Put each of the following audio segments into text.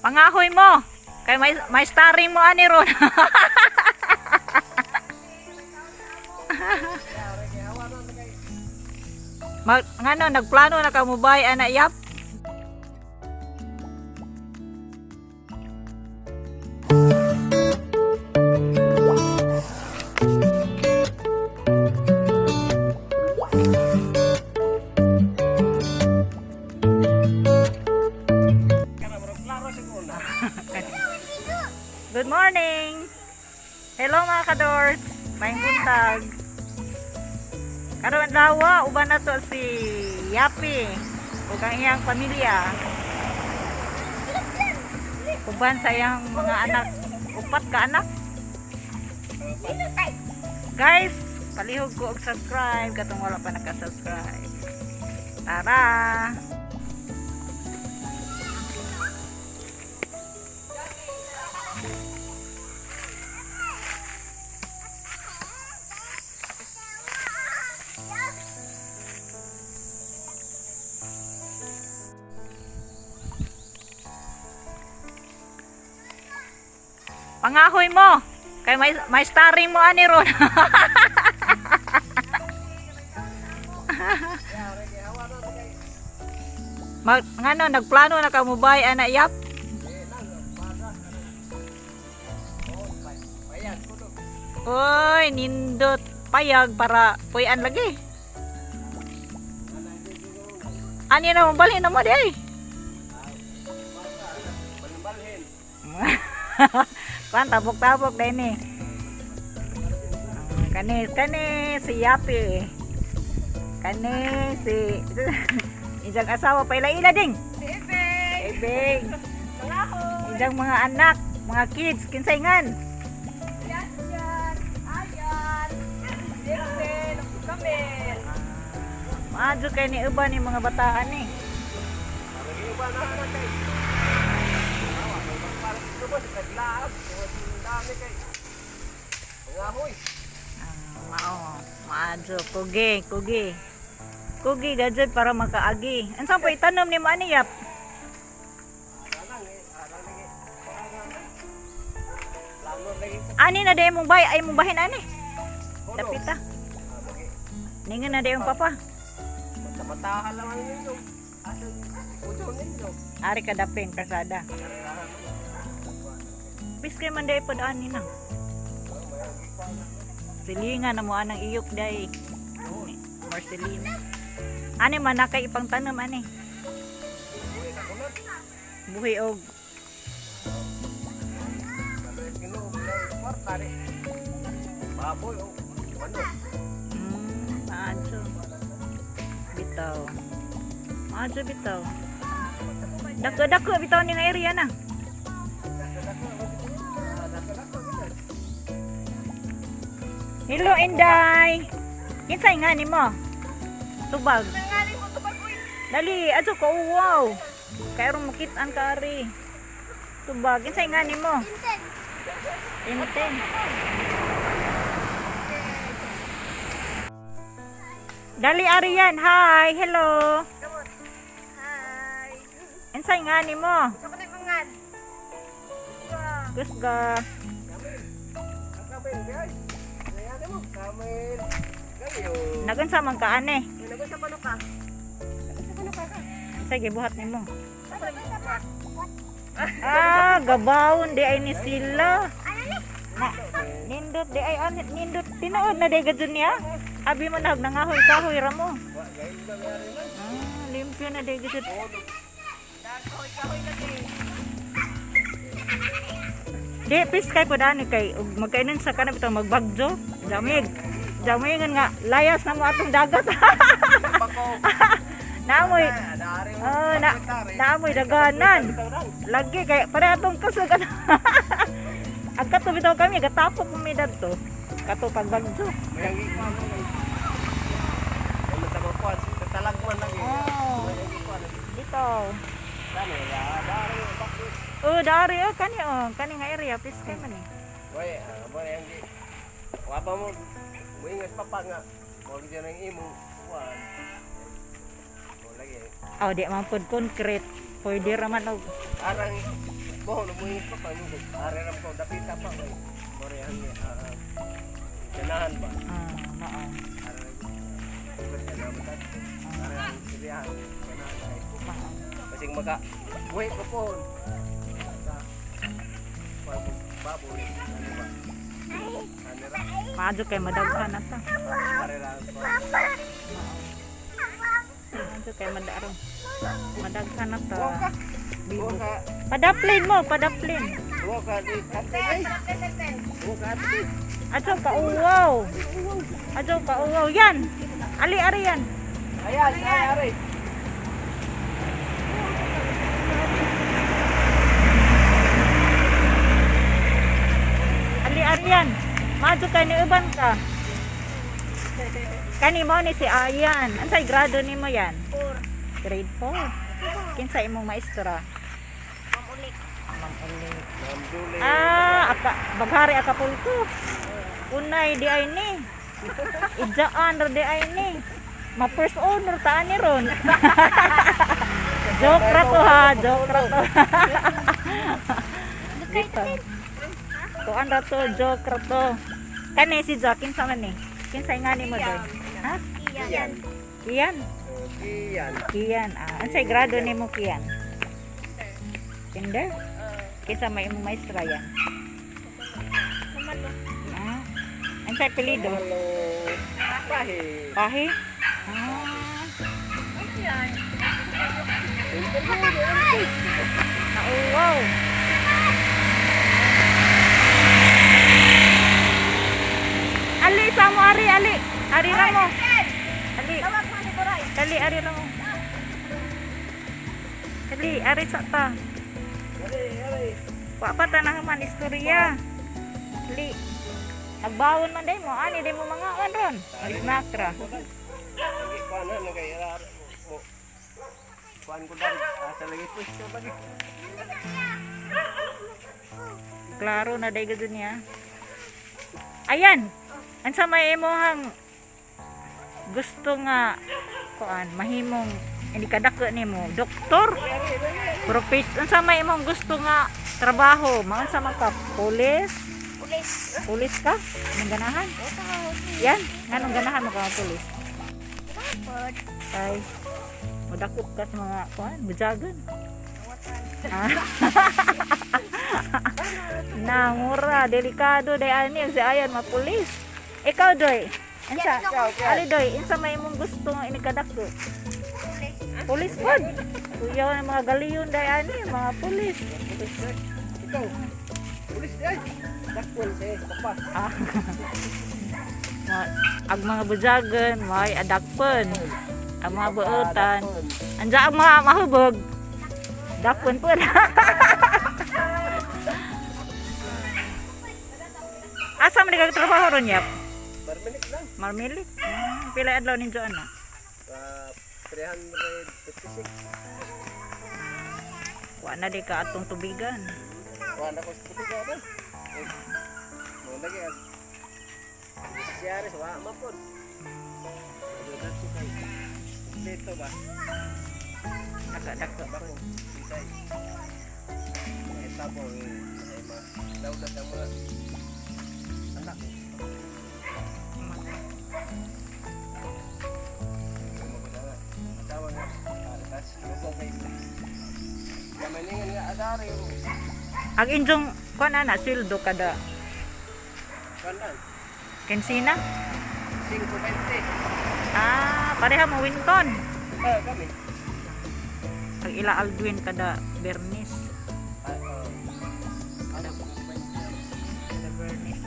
Pangahoy mo. Kay may starring mo ani ron. Ngano nagplano na ka mo bay ana yap? Good morning! Hello mga kadors! Maayong buntag! Karon dawa, uban na to si Yapi ug ang iyang pamilya. Uban sa iyang mga anak, upat ka anak. Guys, palihog ko og subscribe katong wala pa naka-subscribe. Tara! Pangahoy mo. Kay may starring mo ani ron. Ngano nagplano na ka mo bay ana yap? Oy, nindot payag para puyan lagi. Ani na mo balhin na mo di ay. Kuan tabok-tabok din ni. Kani si Yapi. Kani si ijang asawa pa ila ding. Ibig. Ijang mga anak, mga kids kinsaingan. Maadyo kay ni uban ni mga bataan ni. Maadyo kugi gadget para makaagi. Ansa po itanom ni mo ani yap? Ani na day mong bay ay mong bahin ani. Dapita. Ningon na day mong papa. Matahan lang ninyo. Ujo ninyo. Ari ka dapin kasada. Piskay man day pod ani nang. Silingan na mo anang iyok day. Marcelina. Ani man na kay ipang tanom ani. Buhi og. Baboy o ano? Maadyo. Bitaw. Maadyo bitaw. Dako bitaw ni nga area na. Hello Inday. Kinsay nga ni mo? Tubag. Dali, adto ko wow. Kay ron makit-an ka ari. Tubag, kinsay nga ni mo? Inten. Dali Arian, hi, hello. Hi. Kinsay nga ni mo? Saka na pangan. Gusga. Nagunsa man ka ane. Nagun sa pano ka? Nagun sa pano ka? Kinsay gibuhat nimo? Ah, gabawon di ay ni sila. Na, nindot di ay nindot tinuod na day gadyon niya. Abi mo na nangahoy kahoy ra mo. Limpyo na day gadyon. Di piskay po dani kay ug magkainon sa kana bitaw magbagjo. Jamig nga layas na mo atong dagat. Naamoy. Naamoy daganan. Lagi kay para atong kusog. Ang kato bitaw kami gatapok mo medad to. Kato pagbagjo. Dito. Oh, dari kani nga area piskay man eh. Oy, boy ang di. Wa pa mo. Muingat pa pa nga. Wag diyan ang imo. Wan. Lagi. Oh, di man pud concrete. Pwede ra man og Arang Bohong na muingit pa pa. Ari ram ko, dapita pa. Korehan niya. Ganahan ba? Oo. Ari ram. Iba siya naman dati. Ari ram silihan. Ganahan ay ko. Kasing maka. Buhay ko po. Sa baboy. Ano ba? Ano ram? Maadyo kay madaghan na ta. Ari ram ko. Maadyo kay madaghan na ta. Buwa ka. Padaplin mo, padaplin. Buwa ka. Buwa ka. Adyo ka uwaw. Adyo ka uwaw. Yan. Ali-ari yan. Ayan, ari. Ali-ari yan. Maadyo kay ni uban ka. Kani mo ni si Ayan. Ansay grado ni mo yan? 4. Grade 4. Kinsa imong maestra? Mamulik. Ma'am Ulit. Ma'am Julie. Baghari Acapulco. Unay di ay ni. Ijaan ro di ay ni. Ma first owner taan ni ron. Joke ra to ha, joke ra to. Dito. Tuan ra to, joke ra to. Kani si Joaquin sa man ni. Kinsay nga ni mo doy? Ha? Iyan. Kian. Kian. Kian. Ansay grado ni mo Kian? Kinder? Kinsa may imong maestra yan? Mamalo. Ansay pilido? Hello. Pahi. Pahi? Iyan. Wow. Ali sa mo ari ali. Ari ra mo. Ali. Tawag mo ni Buray. Dali ari ra mo. Dali ari sa ta. Wa pa ta nang man istorya. Dali. Nagbawon man day mo ani day mo mga ron. Snack ra. Lagi kuan na kay mo. Kuan ko dali asa lagi pwesto ba ni? Klaro na day gud niya. Ayan. Ansa may imong gusto nga kuan mahimong hindi kadako nimo doktor unsa may imong gusto nga trabaho maun sa man ka pulis Pulis. ka nang ganahan yan nganong ganahan mo ka pulis Pod. kay modakop ka sa mga kuan bujagan na mura delikado day ani si Ayan mapulis ikaw doy ansa ali doy insa may imong gusto nga inikadako Pulis. pulis pod kuya ng mga galiyon day ani mga pulis Ikaw. Pulis ay. Dakpon sa papa. Ang mga bujagan may adakpon ang mga buotan anja ang mga mahubog dakpon pod asa man nagtrabaho ron yap Barminik lang. marmilik pila adlaw ninyo ana 356. wa na di ka atong tubigan Kuan ako sa tubigan ba? Mo lagi ang siyare sa wa mapon. Dito ba? nakadako Ba ko bisay. Ito po ay daulat ang mga anak. Tawa nga. Atas lugo kay. Kamaningan nga adari ro. ang injong kuan ana sildo kada Kanan. kensina 520. pareha mo winton Kami. ang ila Aldwin kada Bernis Ano? kada Bernis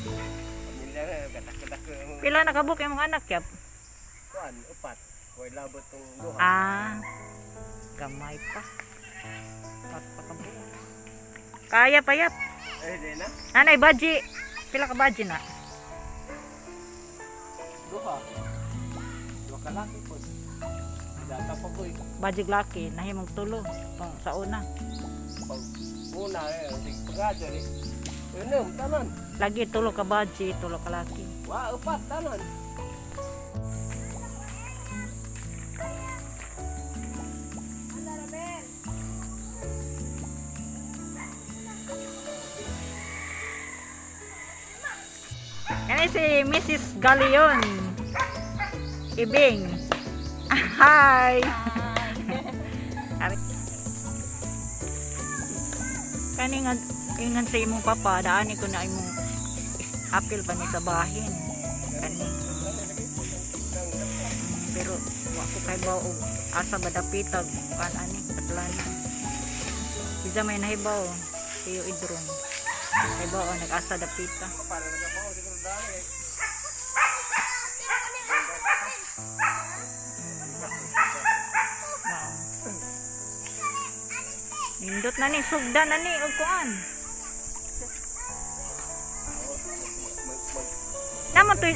Pamilya nga, katak-katak ko yung pila nakabuk imong anak yap kuan, upat. Huwag labot tong duha. gamay pa pat pa kabuk kaya pa yap Di na. anay baji pila ka baji na Duha. Duha ka laki po. Data pa ko baji laki nahimong tulo pang sa una pag una sig pagaja di. Enem tanan. Lagi tulo ka baji, tulo ka laki. Wa upat tanan. Yan si Mrs. Galion. Ibing. Hi. Kani nga ingan sa imong papa, daani ko na imong apil pa ni sa bahin. Kani. Pero wa ko kay baw og asa ba dapitag kan ani katlana. Bisa may nahibaw iyo idrong. Kay baw nag-asa dapita. Paano na ba siguro dali. Nindot na ni, sugdan na ni, og kuan. Naman to,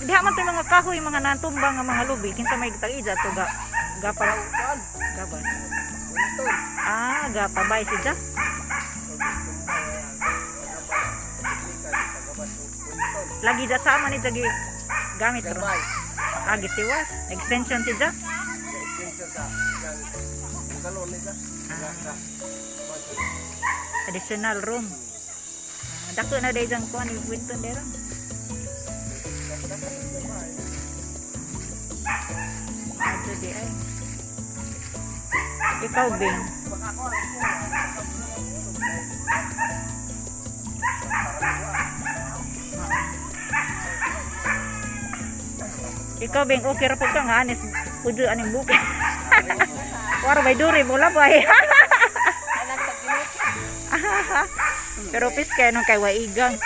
diha man to yung mga kahoy, mga natumbang, nga mga lubi, kinsa may gitag-ija to ga, gapal, gaban. Ah, gapabay si Ja. Lagi Ja sama ni Jagi gamit ro. Ah, gitiwas, extension si Ja. Additional room. Dako na day jang kuan Winton dera. Ato di ay. Ikaw Bing. Ikaw Bing, okay ra pud ka nga anis pujo aning bukid. Wala bay duri mula bay. Pero piskay nung kay waigang.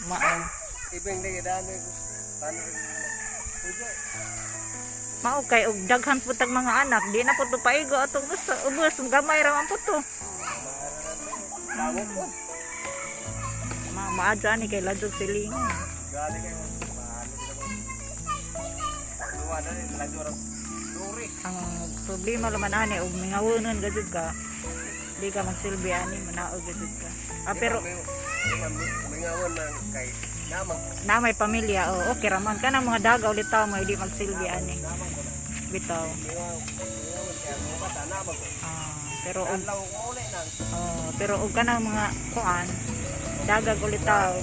Mao. Ibeng di dani paano pujo. Mao kay og daghan pud tag mga anak, di na pud to paigo atong gusto. Ubos gamay ra man pud to. Tawag ko. Maadyo ani kay ladjog siling. Gali kay mahalo kita mo. Duwa na ni lagyo duri. Ang problema laman ani og mingawonon gajud ka. Di ka magsilbi ani manaog gajud ka. Ah pero mingawon nang kay namang na may pamilya o okay raman ka na mga daga ulit tao mo hindi magsilbi ani. Bitaw. mingawon kay mo bata namang ko. Pero og Law ko uli nang pero og kanang mga kuan dagag ulit tao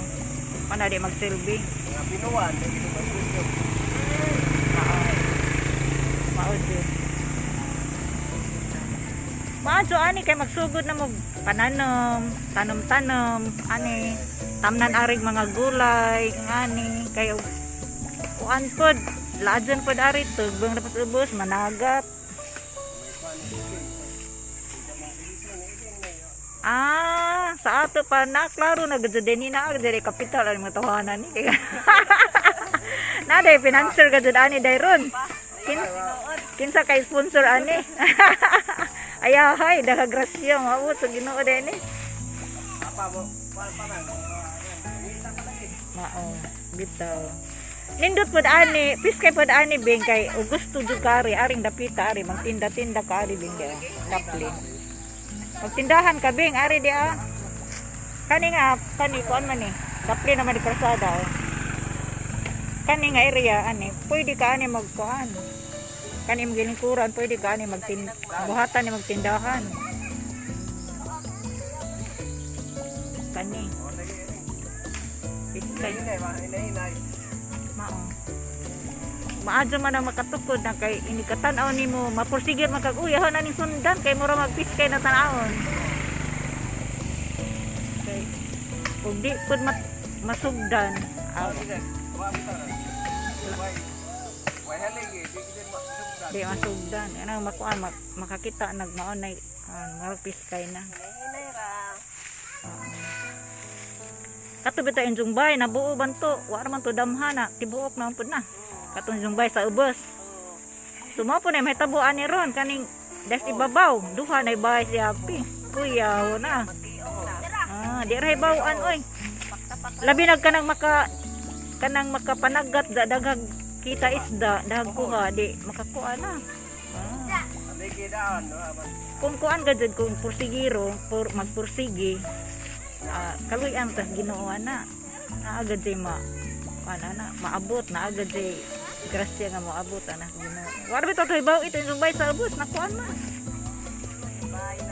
ana di magsilbi. mga pinuwan dili ko magpuyo. Maudyo. Maadyo ani kay magsugod na mo pananom, tanom-tanom, ani tamnan arig mga gulay, ani kay kuan pod, laadyon pod ari tugbang dapat ubos managat. Ah, sa ato pa na klaro na gud din na diri kapital ang mga tawanan ni kay. Na day financier gud ani dayron. Kinsa kay sponsor ani. Ayahay daga grasyo mao sa Ginoo din ni. Apa mo panan. Kita pa lagi. Mao, bitaw. Nindot pod ani, piskay pod ani bing kay gusto jud kari aring dapita ari magtinda-tinda ka ari bing dia. Kapli. Magtindahan ka bing ari dia. Kani nga kani kuan man ni. Kapli naman di persada. Kani nga area ani, pwede ka ani magkuan. Kani magilingkuran, pwede ka ani buhatan ni magtindahan. Kani. Piskay. Inay. Mao. Maadyo man ang makatukod na kay inikatanaw nimo mapursigir magkag-uyahon na ning sundan kay mura magpiskay na tanawon. Kay ug di pud masugdan. Di masugdan. Ana makuan makakita nagmaon na magpiskay na. Kato bitaw injong bay nabuo banto, wa man to damhana, tibuok na pud na. Katong injong bay sa ubos. Sumapo na may tabuan ni ron kaning des ibabaw, duha na bay si Happy. Kuyaw na. Di ra bawaan oy. Labi nag kanang makapanagat daghag kita isda, daghag kuha di makakuha na. Ah. Aligi daan, no? Aman. Kung kuan ka dyan, kung pursigiro, magpursigi, kaluyan tas Ginoo na. Naagad jay maabot, naagad jay grasya nga maabot ana Ginoo. Wala bitaw kay baw ito yung sumbay sa albus, nakuan man.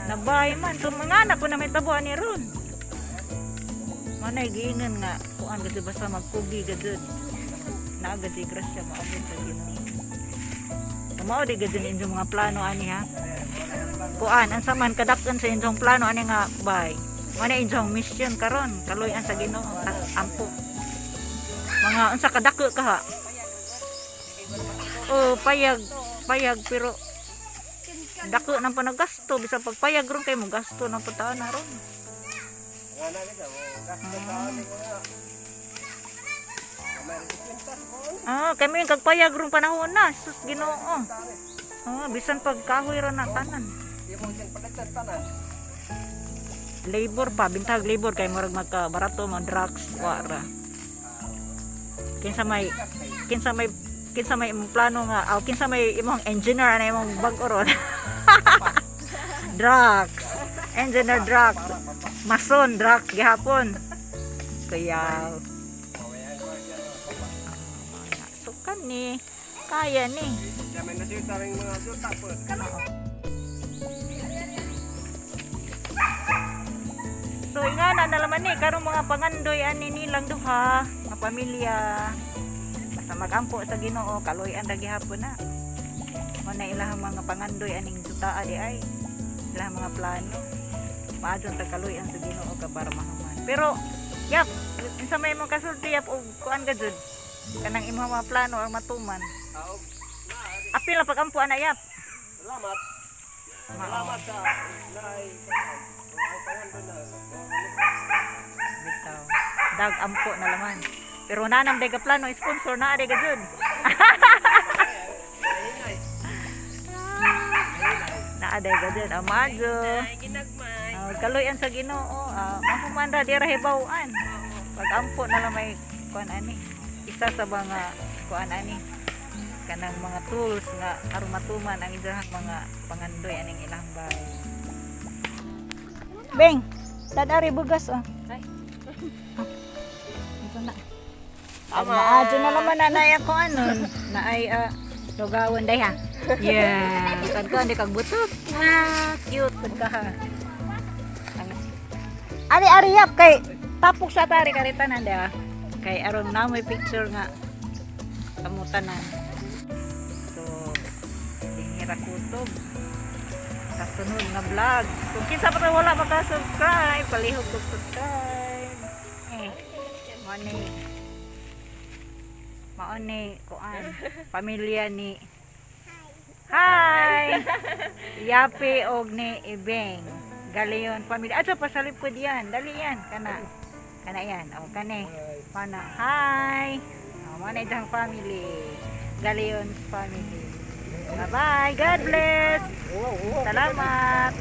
Nabay man, so mga anak ko na may tabuan ni ron. Manay giingan nga, kuan kasi basta magkubi ka dyan. Naagad jay grasya maabot sa Ginoo. Mao di gid inyong mga plano ani ha. Kuan ansa man kadakon sa inyong plano ani nga bay. Mana inyong mission karon kaluyan sa Ginoo tas ampo. Mga unsa kadako ka ha. Oh, payag pero dako nang panagasto bisa pagpayag ron kay mo gasto nang pataon na ron. Nga na kita, gasto daan ko na. Kami yung kagpayag ron panahon na sus Ginoo. Bisan pagkahoy ra na tanan. Imo sing palitan tanan. Labor pa, bintag labor kay murag magka-barato mga drugs wara. Kinsa may imong plano nga, kinsa may imong engineer ana imong bag-o ron. Drugs. Engineer drugs. Mason drugs gihapon. Kaya sukan ni kaya ni. Jamin na siya taring mga suta po. So ingana na naman ni karong mga pangandoy ani nilang duha nga pamilya. Basta magampo sa Ginoo kaluyan ra gihapon na. Mana ilahang mga pangandoy aning dutaa di ay. Ilahang mga plano. Maadyon ta kaluyan sa Ginoo ka para mahuman. Pero yap, sa may mga kasulti yap og kuan ka jud. Kanang imong mga plano ang matuman. Apil na pagampo ana yap. Salamat. Salamat sa nay. Bitaw. Dag ampo na laman. Pero nanam day ka plano sponsor na day ka jud. Naaday ka jud amajo. Kaluyan sa Ginoo. Mahuman ra dira hibaw-an. Pag ampo na lang may kuan ani. Isa sa mga kuan ani. Kanang mga tools nga aron matuman ang ilang mga pangandoy aning ilang bahay. Beng, dadari bugas oh. Ay. Ito na. Maadyo na naman na ako anon. Na ay lugawan day ha. Yeah. Kan ko hindi kag butot. Cute pud ka ha. Ari yap kay tapok sa tari karitanan da. Kay aron na may picture nga kamutanan. So, hingira kutob sa sunod na vlog. Kung kinsa pa tayo wala maka-subscribe, palihog kog subscribe. Maone kuan pamilya ni Hi! Yapi og ni Ibeng. Galiyon pamilya. Ato pasalipod yan. Dali yan. Kana yan. O kani. Pana. Hi! Mana itang family. Galiyon family. Bye-bye. God bless. Salamat.